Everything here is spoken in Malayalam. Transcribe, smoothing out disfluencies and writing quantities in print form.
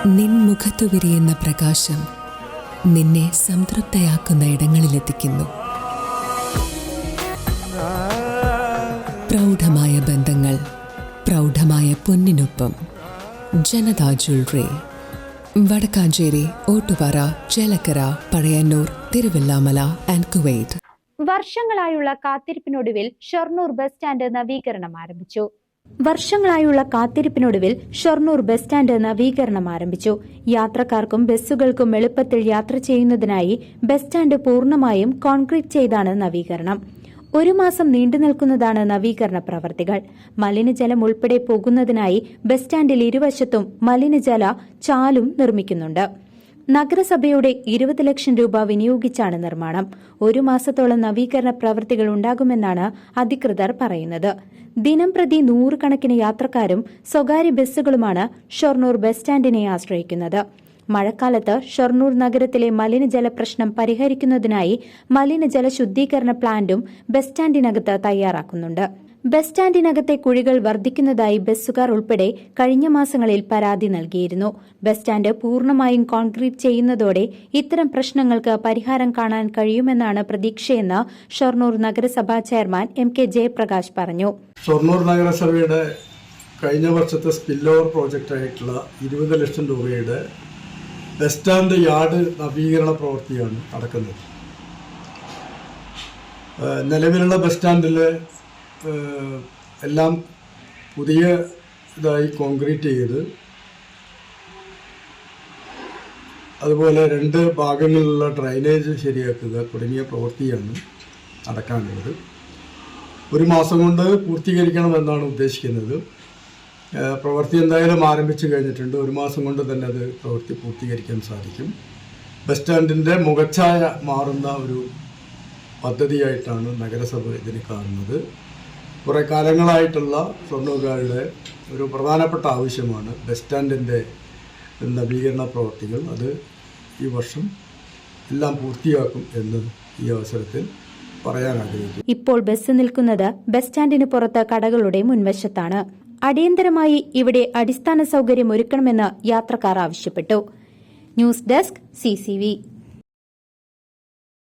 നിൻമുഖത്തു വിരിയുന്ന പ്രകാശം നിന്നെ സംതൃപ്തയാക്കുന്ന ഇടങ്ങളിലെത്തിക്കുന്നു. പ്രൗഢമായ ബന്ധങ്ങൾ, പ്രൗഢമായ പൊന്നിനൊപ്പം. Janatha jewellery, Vadakkanchery, Ottupara, Chelakkara, Pazhayannur, Thiruvilwamala and Kuwait. വർഷങ്ങളായുള്ള കാത്തിരിപ്പിനൊടുവിൽ ഷൊർണൂർ ബസ് സ്റ്റാൻഡ് നവീകരണം ആരംഭിച്ചു. യാത്രക്കാർക്കും ബസ്സുകൾക്കും എളുപ്പത്തിൽ യാത്ര ചെയ്യുന്നതിനായി ബസ് സ്റ്റാൻഡ് പൂർണ്ണമായും കോൺക്രീറ്റ് ചെയ്താണ് നവീകരണം. 1 മാസം നീണ്ടുനിൽക്കുന്നതാണ് നവീകരണ പ്രവർത്തികൾ. മലിനജലം ഉൾപ്പെടെ പോകുന്നതിനായി ബസ് സ്റ്റാൻഡിൽ ഇരുവശത്തും മലിനജല ചാലും നിർമ്മിക്കുന്നുണ്ട്. നഗരസഭയുടെ 20 ലക്ഷം രൂപ വിനിയോഗിച്ചാണ് നിർമ്മാണം. 1 മാസത്തോളം നവീകരണ പ്രവൃത്തികൾ ഉണ്ടാകുമെന്നാണ് അധികൃതർ പറയുന്നത്. ദിനംപ്രതി 100 കണക്കിന് യാത്രക്കാരും സ്വകാര്യ ബസ്സുകളുമാണ് ഷൊർണൂർ ബസ് സ്റ്റാൻഡിനെ ആശ്രയിക്കുന്നത്. മഴക്കാലത്ത് ഷൊർണൂർ നഗരത്തിലെ മലിനജല പ്രശ്നം പരിഹരിക്കുന്നതിനായി മലിനജല ശുദ്ധീകരണ പ്ലാന്റും ബസ് സ്റ്റാൻഡിനകത്ത് തയ്യാറാക്കുന്നുണ്ട്. ബസ് സ്റ്റാൻഡിനകത്തെ കുഴികൾ വർദ്ധിക്കുന്നതായി ബസ്സുകാർ ഉൾപ്പെടെ കഴിഞ്ഞ മാസങ്ങളിൽ പരാതി നൽകിയിരുന്നു. ബസ് സ്റ്റാൻഡ് പൂർണ്ണമായും കോൺക്രീറ്റ് ചെയ്യുന്നതോടെ ഇത്തരം പ്രശ്നങ്ങൾക്ക് പരിഹാരം കാണാൻ കഴിയുമെന്നാണ് പ്രതീക്ഷയെന്ന് ഷൊർണൂർ നഗരസഭാ ചെയർമാൻ MK ജയപ്രകാശ് പറഞ്ഞു. ഷൊർണൂർ നഗരസഭയുടെ കഴിഞ്ഞ വർഷത്തെ സ്പിൽ ഓവർ പ്രോജക്റ്റായിട്ടുള്ള 20 ലക്ഷം രൂപയുടെ ബസ് സ്റ്റാൻഡ് യാർഡ് നവീകരണ പ്രവൃത്തിയാണ് നടക്കുന്നത്. നിലവിലുള്ള ബസ് സ്റ്റാൻഡിൽ എല്ലാം പുതിയ ഇതായി കോൺക്രീറ്റ് ചെയ്ത്, അതുപോലെ 2 ഭാഗങ്ങളിലുള്ള ഡ്രൈനേജ് ശരിയാക്കുക തുടങ്ങിയ പ്രവൃത്തിയാണ് നടക്കാനുള്ളത്. 1 മാസം കൊണ്ട് പൂർത്തീകരിക്കണമെന്നാണ് ഉദ്ദേശിക്കുന്നത്. പ്രവൃത്തി എന്തായാലും ആരംഭിച്ചു കഴിഞ്ഞിട്ടുണ്ട്. 1 മാസം കൊണ്ട് തന്നെ അത് പ്രവൃത്തി പൂർത്തീകരിക്കാൻ സാധിക്കും. ബസ് സ്റ്റാൻഡിൻ്റെ മുഖച്ഛായ മാറുന്ന ഒരു പദ്ധതിയായിട്ടാണ് നഗരസഭ ഇതിനെ കാണുന്നത്. കുറേ കാലങ്ങളായിട്ടുള്ള ഷൊർണൂർകാരുടെ ഒരു പ്രധാനപ്പെട്ട ആവശ്യമാണ് ബസ് സ്റ്റാൻഡിൻ്റെ നവീകരണ പ്രവൃത്തികൾ. അത് ഈ വർഷം എല്ലാം പൂർത്തിയാക്കും എന്ന് ഈ അവസരത്തിൽ പറയാൻ ആഗ്രഹിക്കുന്നു. ഇപ്പോൾ ബസ് നിൽക്കുന്നത് ബസ് സ്റ്റാൻഡിന് പുറത്ത് കടകളുടെ മുൻവശത്താണ്. അടിയന്തരമായി ഇവിടെ അടിസ്ഥാന സൌകര്യം ഒരുക്കണമെന്ന് യാത്രക്കാർ ആവശ്യപ്പെട്ടു. News desk CCV.